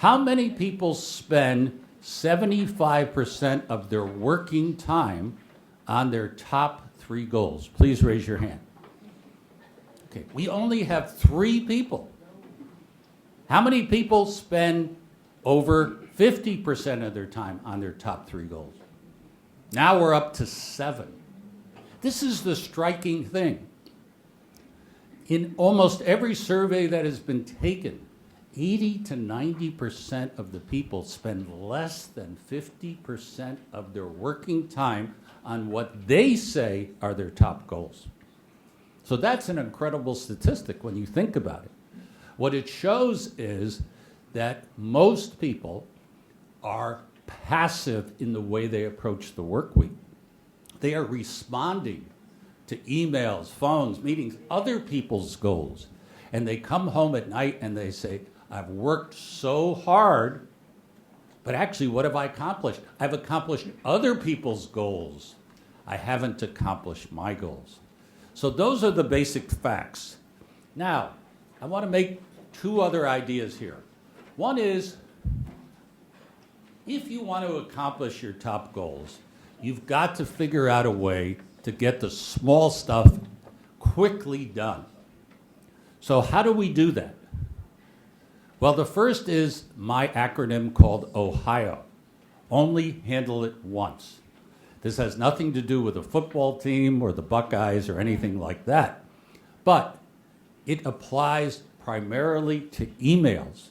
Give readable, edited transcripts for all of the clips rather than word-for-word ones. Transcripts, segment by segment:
How many people spend 75% of their working time on their top 3 goals? Please raise your hand. Okay, we only have 3 people. How many people spend over 50% of their time on their top 3 goals? Now we're up to 7. This is the striking thing. In almost every survey that has been taken, 80 to 90% of the people spend less than 50% of their working time on what they say are their top goals. So that's an incredible statistic when you think about it. What it shows is that most people are passive in the way they approach the work week. They are responding to emails, phones, meetings, other people's goals. And they come home at night and they say, I've worked so hard, but actually what have I accomplished? I've accomplished other people's goals. I haven't accomplished my goals. So those are the basic facts. Now, I want to make 2 other ideas here. One is, if you want to accomplish your top goals, you've got to figure out a way to get the small stuff quickly done. So how do we do that? Well, the first is my acronym called OHIO. Only handle it once. This has nothing to do with the football team or the Buckeyes or anything like that. But it applies primarily to emails.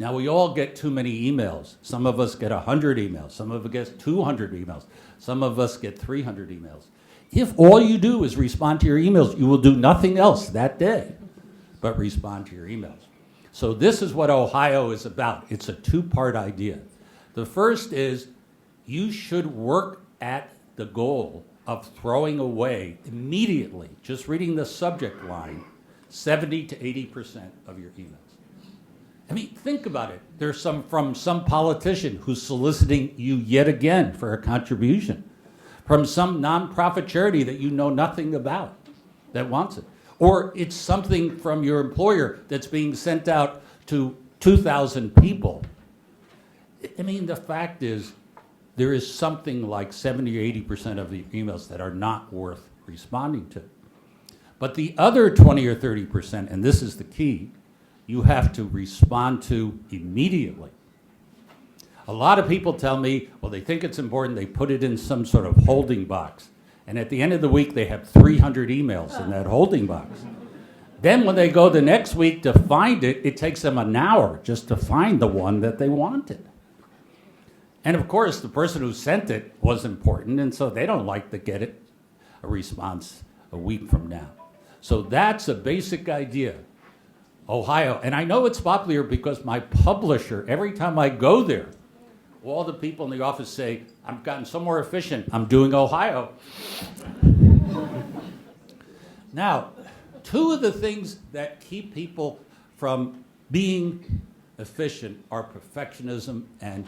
Now, we all get too many emails. Some of us get 100 emails. Some of us get 200 emails. Some of us get 300 emails. If all you do is respond to your emails, you will do nothing else that day but respond to your emails. So this is what OHIO is about. It's a 2-part idea. The first is you should work at the goal of throwing away immediately, just reading the subject line, 70 to 80% of your emails. I mean, think about it. There's from some politician who's soliciting you yet again for a contribution, from some nonprofit charity that you know nothing about that wants it. Or it's something from your employer that's being sent out to 2,000 people. I mean, the fact is, there is something like 70 or 80% of the emails that are not worth responding to. But the other 20 or 30%, and this is the key, you have to respond to immediately. A lot of people tell me, well, they think it's important, they put it in some sort of holding box. And at the end of the week, they have 300 emails in that holding box. Then when they go the next week to find it, it takes them an hour just to find the one that they wanted. And of course, the person who sent it was important, and so they don't like to get it, a response a week from now. So that's a basic idea. OHIO, and I know it's popular because my publisher, every time I go there, all the people in the office say, I've gotten so more efficient, I'm doing OHIO. Now, 2 of the things that keep people from being efficient are perfectionism and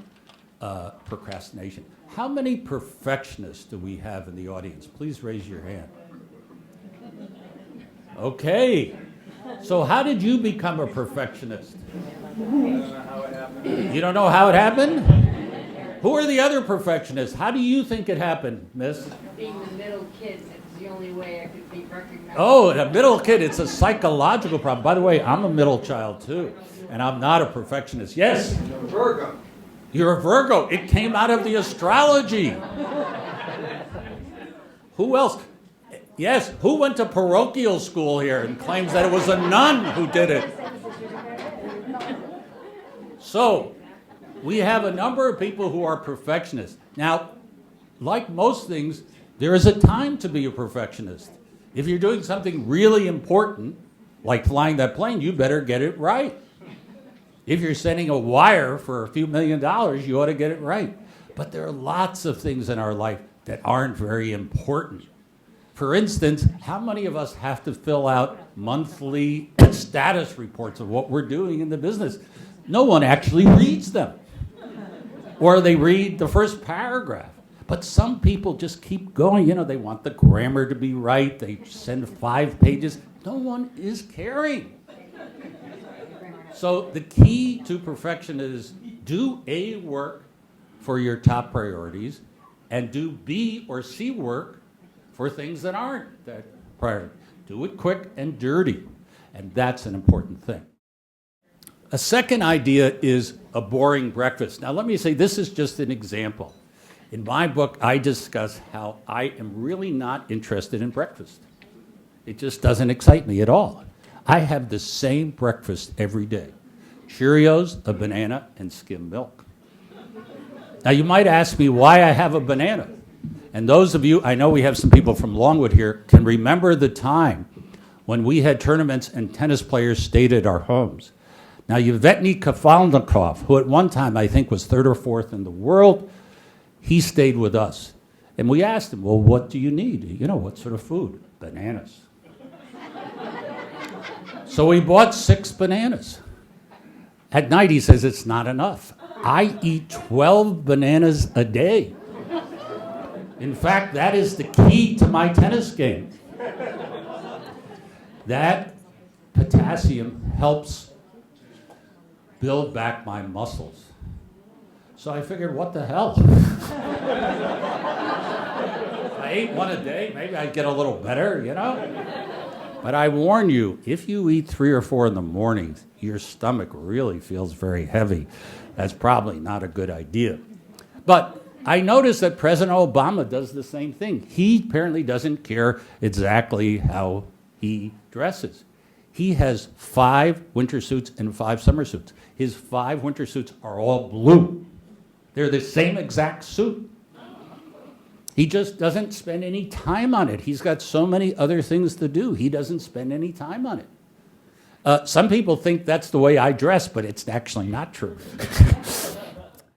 procrastination. How many perfectionists do we have in the audience? Please raise your hand. Okay. So how did you become a perfectionist? I don't know how it happened. You don't know how it happened? Who are the other perfectionists? How do you think it happened, miss? Being the middle kid, it's the only way I could be recognized. Oh, a middle kid, it's a psychological problem. By the way, I'm a middle child too, and I'm not a perfectionist. Yes? Virgo. You're a Virgo. It came out of the astrology. Who else? Yes, who went to parochial school here and claims that it was a nun who did it? So, we have a number of people who are perfectionists. Now, like most things, there is a time to be a perfectionist. If you're doing something really important, like flying that plane, you better get it right. If you're sending a wire for a few $1 million, you ought to get it right. But there are lots of things in our life that aren't very important. For instance, how many of us have to fill out monthly status reports of what we're doing in the business? No one actually reads them. Or they read the first paragraph. But some people just keep going. You know, they want the grammar to be right. They send 5 pages. No one is caring. So the key to perfection is do A work for your top priorities and do B or C work for things that aren't that priority. Do it quick and dirty, and that's an important thing. A second idea is a boring breakfast. Now let me say this is just an example. In my book, I discuss how I am really not interested in breakfast. It just doesn't excite me at all. I have the same breakfast every day. Cheerios, a banana, and skim milk. Now you might ask me why I have a banana. And those of you, I know we have some people from Longwood here, can remember the time when we had tournaments and tennis players stayed at our homes. Now Yevgeny Kafelnikov, who at one time I think was third or fourth in the world, he stayed with us. And we asked him, well, what do you need? You know, what sort of food? Bananas. So we bought 6 bananas. At night, he says, it's not enough. I eat 12 bananas a day. In fact, that is the key to my tennis game. That potassium helps build back my muscles. So I figured, what the hell? If I ate one a day, maybe I'd get a little better, you know? But I warn you, if you eat 3 or 4 in the morning, your stomach really feels very heavy. That's probably not a good idea. But I noticed that President Obama does the same thing. He apparently doesn't care exactly how he dresses. He has 5 winter suits and 5 summer suits. His 5 winter suits are all blue. They're the same exact suit. He just doesn't spend any time on it. He's got so many other things to do. He doesn't spend any time on it. Some people think that's the way I dress, but it's actually not true.